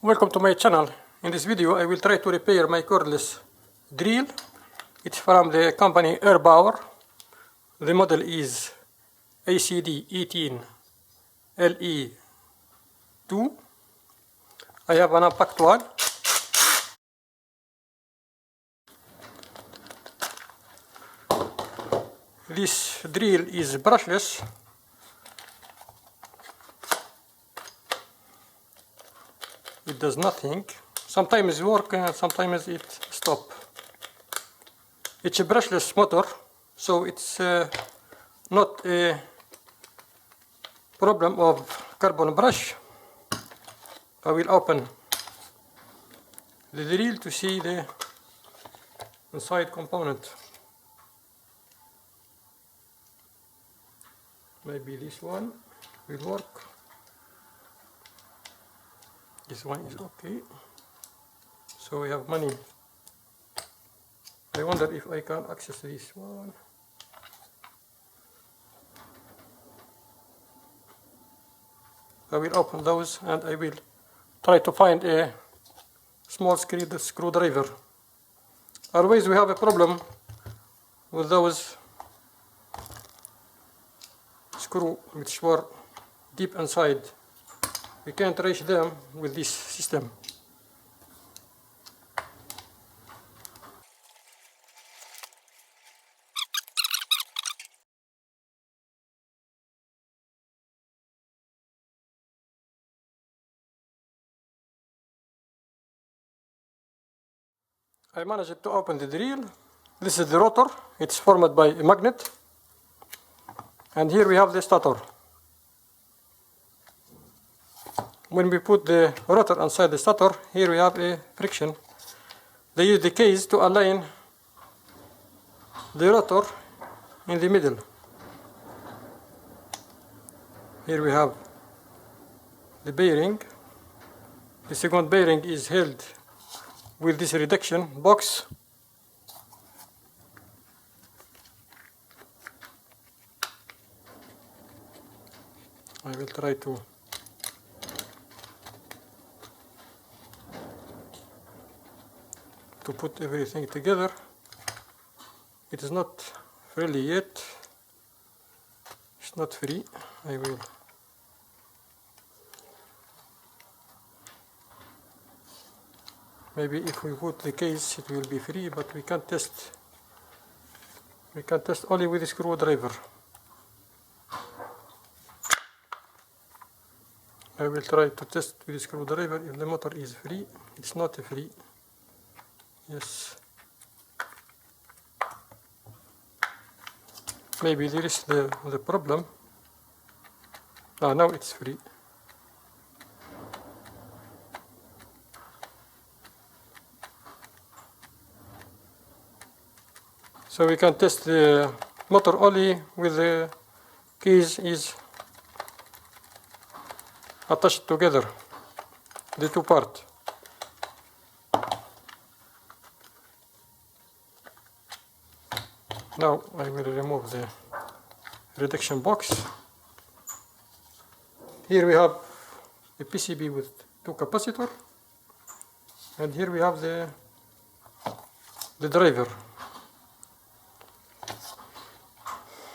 Welcome to my channel. In this video I will try to repair my cordless drill. It's from the company Erbauer. The model is ACD 18 LE2. I have an unpacked one. This drill is brushless. It does nothing. Sometimes it works and sometimes it stops. It's a brushless motor, so it's not a problem of carbon brush. I will open the drill to see the inside component. Maybe this one will work. This one is okay. So we have money. I wonder if I can access this one. I will open those and I will try to find a small screwdriver. Always we have a problem with those screws which were deep inside. We can't reach them with this system. I managed to open the drill. This is the rotor. It's formed by a magnet. And here we have the stator. When we put the rotor inside the stator, here we have a friction. They use the case to align the rotor in the middle. Here we have the bearing. The second bearing is held with this reduction box. I will try to put everything together. It is not freely yet. It's not free. I will. Maybe if we put the case it will be free, but we can't test. We can test only with a screwdriver. I will try to test with a screwdriver if the motor is free. It's not free. Yes. Maybe there is the problem. Now it's free. So we can test the motor only with the keys is attached together, the two parts. Now I will remove the reduction box. Here we have a PCB with two capacitors, and here we have the driver.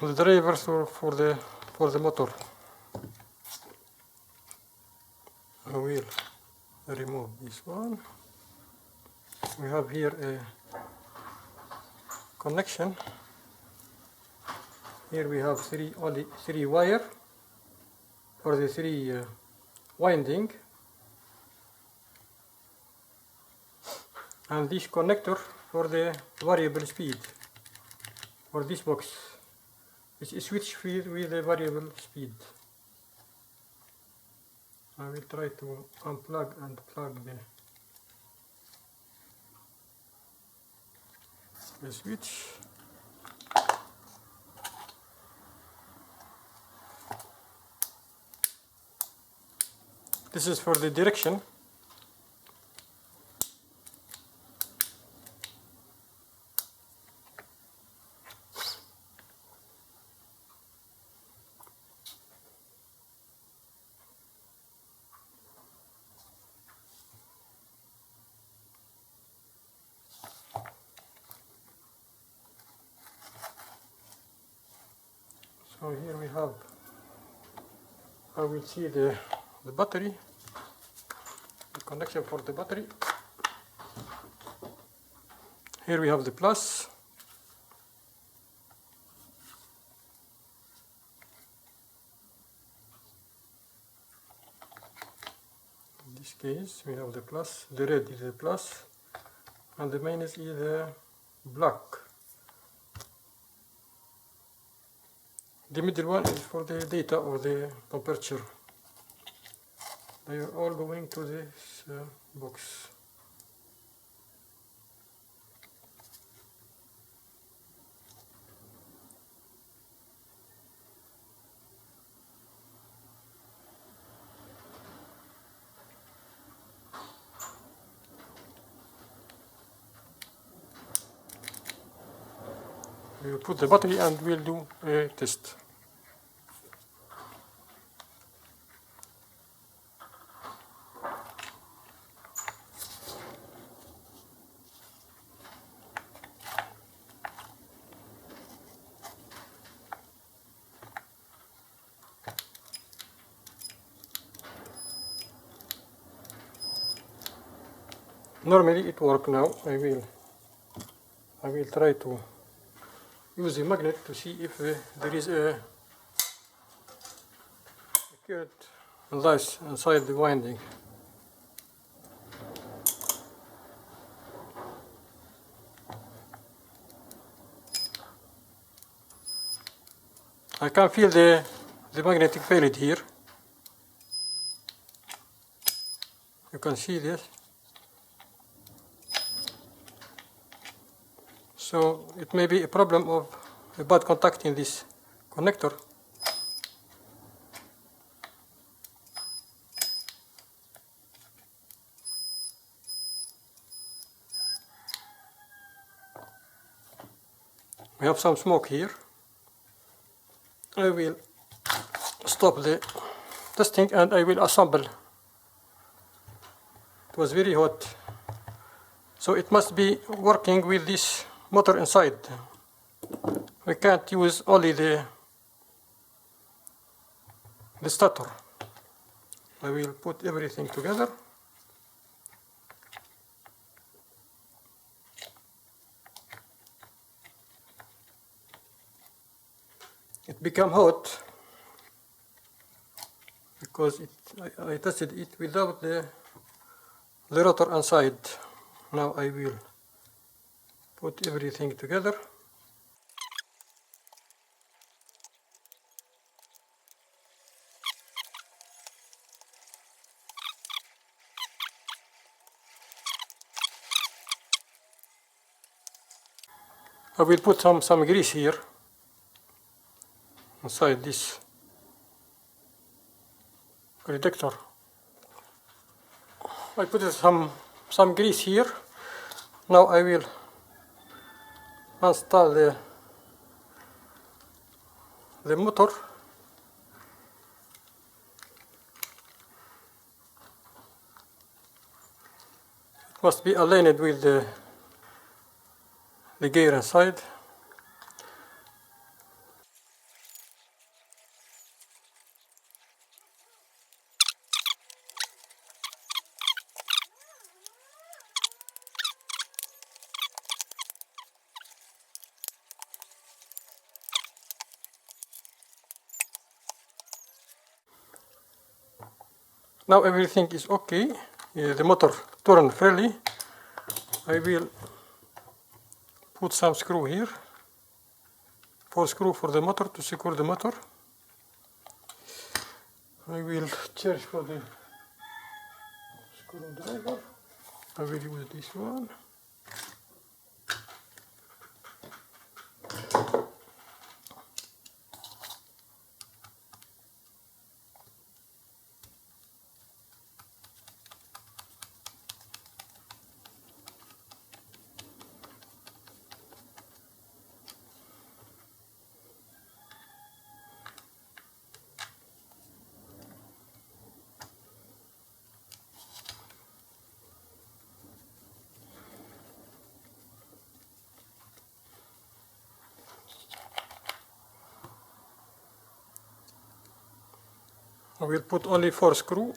The driver for the motor. I will remove this one. We have here a connection. Here we have only three wire for the three winding, and this connector for the variable speed for this box. It's a switch with a variable speed. I will try to unplug and plug the switch. This is for the direction. So here we have, I will see the battery, the connection for the battery. Here we have the plus. In this case we have the plus, the red is the plus, and the minus is the black. The middle one is for the data or the temperature. They are all going to this box. We will put the battery and we'll do a test. Normally it works now. I will try to use a magnet to see if there is a current lies inside the winding. I can feel the magnetic field here. You can see this. So it may be a problem of a bad contact in this connector. We have some smoke here. I will stop the testing and I will assemble. It was very hot, so it must be working with this motor inside. We can't use only the starter. I will put everything together. It became hot because I tested it without the rotor inside. Now I will put everything together. I will put some grease here inside this reductor. I put some grease here. Now I will install the motor. It must be aligned with the gear inside. Now everything is okay. The motor turns freely. I will put some screw here. 4 screws for the motor to secure the motor. I will search for the screwdriver. I will use this one. I will put only 4 screws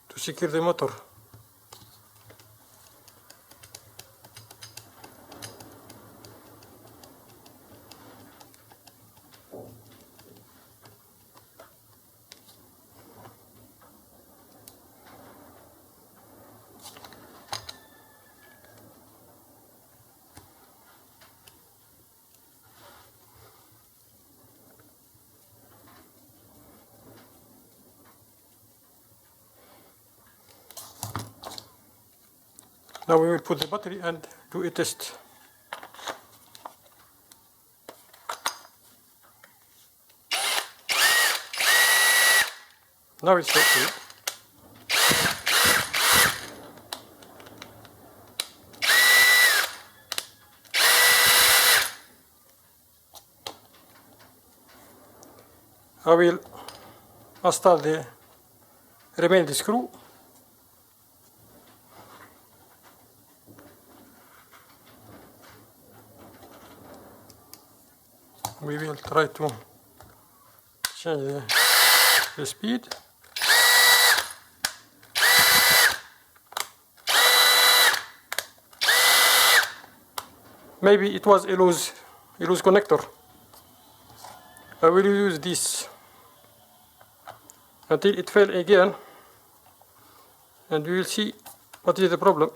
to secure the motor. Now we will put the battery and do a test. Now it's okay. I will install the remaining screw. We will try to change the speed. Maybe it was a loose connector. I will use this until it fails again, and we will see what is the problem.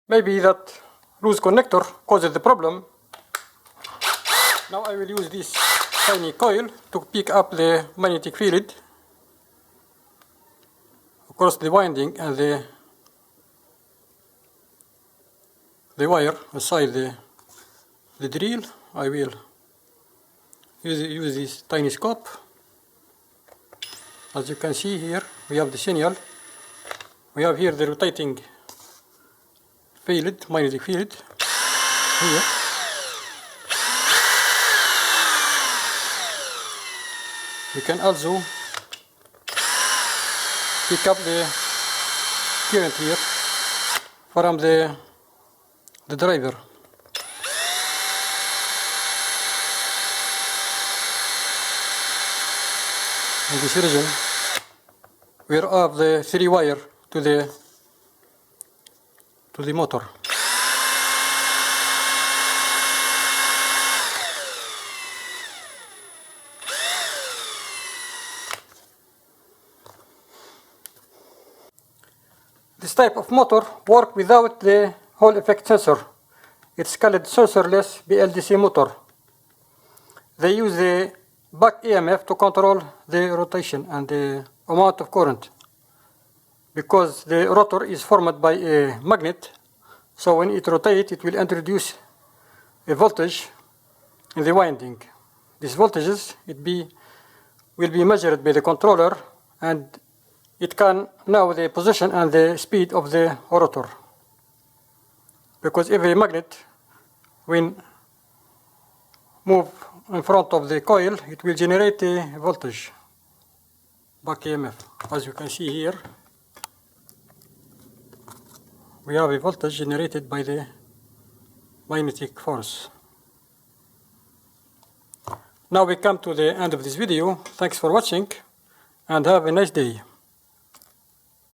Maybe that loose connector causes the problem. Now I will use this tiny coil to pick up the magnetic field across the winding and the wire inside the drill. I will use this tiny scope. As you can see here, we have the signal. We have here the rotating field, magnetic field here. We can also pick up the current here from the driver. In this region, we have the 3 wire to the motor. This type of motor works without the Hall effect sensor. It's called sensorless BLDC motor. They use the back EMF to control the rotation and the amount of current, because the rotor is formed by a magnet, so when it rotates it will introduce a voltage in the winding. These voltages will be measured by the controller, and it can know the position and the speed of the rotor, because every magnet, when move in front of the coil, it will generate a voltage, back EMF. As you can see here, we have a voltage generated by the magnetic force. Now we come to the end of this video. Thanks for watching and have a nice day.